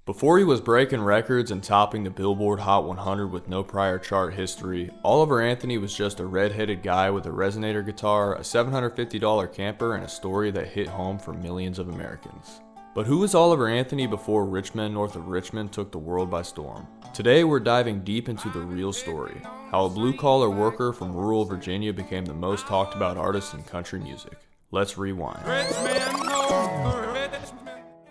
Before he was breaking records and topping the Billboard Hot 100 with no prior chart history, Oliver Anthony was just a red-headed guy with a resonator guitar, a $750 camper, and a story that hit home for millions of Americans. But who was Oliver Anthony before rich men north of Richmond took the world by storm? Today we're diving deep into the real story, how a blue-collar worker from rural Virginia became the most talked about artist in country music. Let's rewind.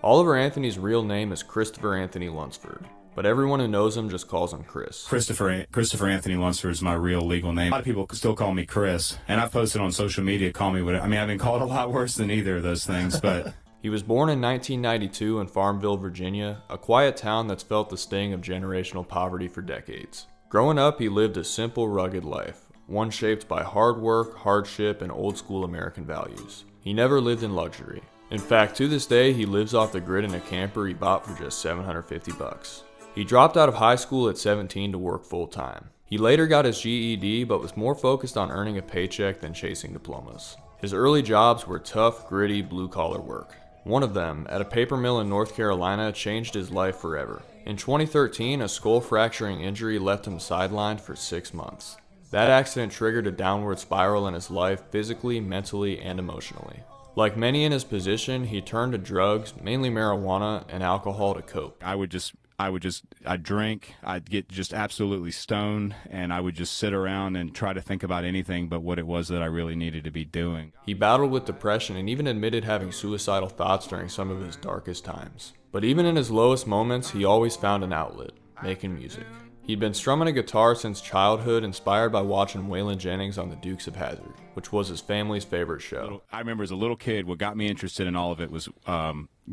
Oliver Anthony's real name is Christopher Anthony Lunsford, but everyone who knows him just calls him Chris. Christopher Anthony Lunsford is my real legal name. A lot of people still call me Chris, and I've posted on social media, call me whatever. I mean, I've been called a lot worse than either of those things, but... He was born in 1992 in Farmville, Virginia, a quiet town that's felt the sting of generational poverty for decades. Growing up, he lived a simple, rugged life, one shaped by hard work, hardship, and old-school American values. He never lived in luxury. In fact, to this day, he lives off the grid in a camper he bought for just $750. He dropped out of high school at 17 to work full-time. He later got his GED, but was more focused on earning a paycheck than chasing diplomas. His early jobs were tough, gritty, blue-collar work. One of them, at a paper mill in North Carolina, changed his life forever. In 2013, a skull-fracturing injury left him sidelined for 6 months. That accident triggered a downward spiral in his life, physically, mentally, and emotionally. Like many in his position, he turned to drugs, mainly marijuana, and alcohol to cope. I'd drink, I'd get just absolutely stoned, and I would just sit around and try to think about anything but what it was that I really needed to be doing. He battled with depression and even admitted having suicidal thoughts during some of his darkest times. But even in his lowest moments, he always found an outlet, making music. He'd been strumming a guitar since childhood, inspired by watching Waylon Jennings on the Dukes of Hazzard, which was his family's favorite show. I remember as a little kid, what got me interested in all of it was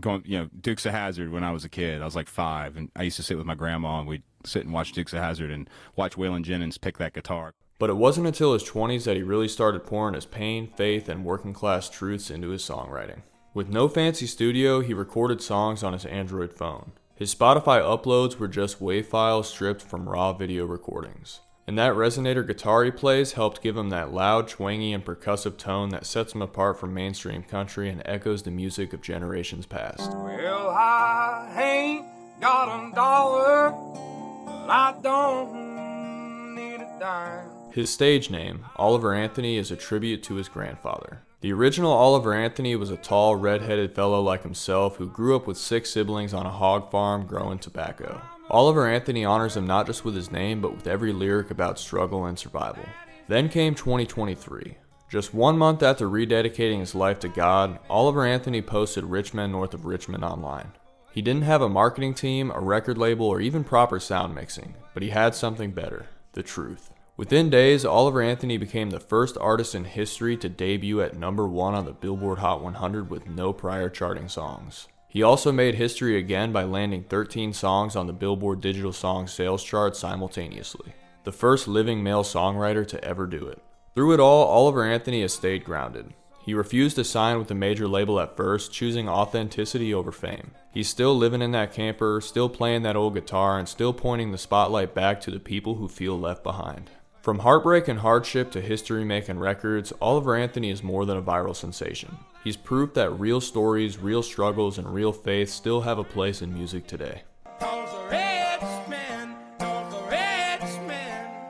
Dukes of Hazzard when I was a kid. I was like 5, and I used to sit with my grandma, and we'd sit and watch Dukes of Hazzard and watch Waylon Jennings pick that guitar. But it wasn't until his 20s that he really started pouring his pain, faith, and working-class truths into his songwriting. With no fancy studio, he recorded songs on his Android phone. His Spotify uploads were just WAV files stripped from raw video recordings. And that resonator guitar he plays helped give him that loud, twangy, and percussive tone that sets him apart from mainstream country and echoes the music of generations past. Well, I ain't got a dollar, but I don't need a dime. His stage name, Oliver Anthony, is a tribute to his grandfather. The original Oliver Anthony was a tall, red-headed fellow like himself who grew up with 6 siblings on a hog farm growing tobacco. Oliver Anthony honors him not just with his name, but with every lyric about struggle and survival. Then came 2023. Just 1 month after rededicating his life to God, Oliver Anthony posted Rich Men North of Richmond online. He didn't have a marketing team, a record label, or even proper sound mixing, but he had something better: the truth. Within days, Oliver Anthony became the first artist in history to debut at #1 on the Billboard Hot 100 with no prior charting songs. He also made history again by landing 13 songs on the Billboard Digital Songs sales chart simultaneously, the first living male songwriter to ever do it. Through it all, Oliver Anthony has stayed grounded. He refused to sign with a major label at first, choosing authenticity over fame. He's still living in that camper, still playing that old guitar, and still pointing the spotlight back to the people who feel left behind. From heartbreak and hardship to history-making records, Oliver Anthony is more than a viral sensation. He's proof that real stories, real struggles, and real faith still have a place in music today.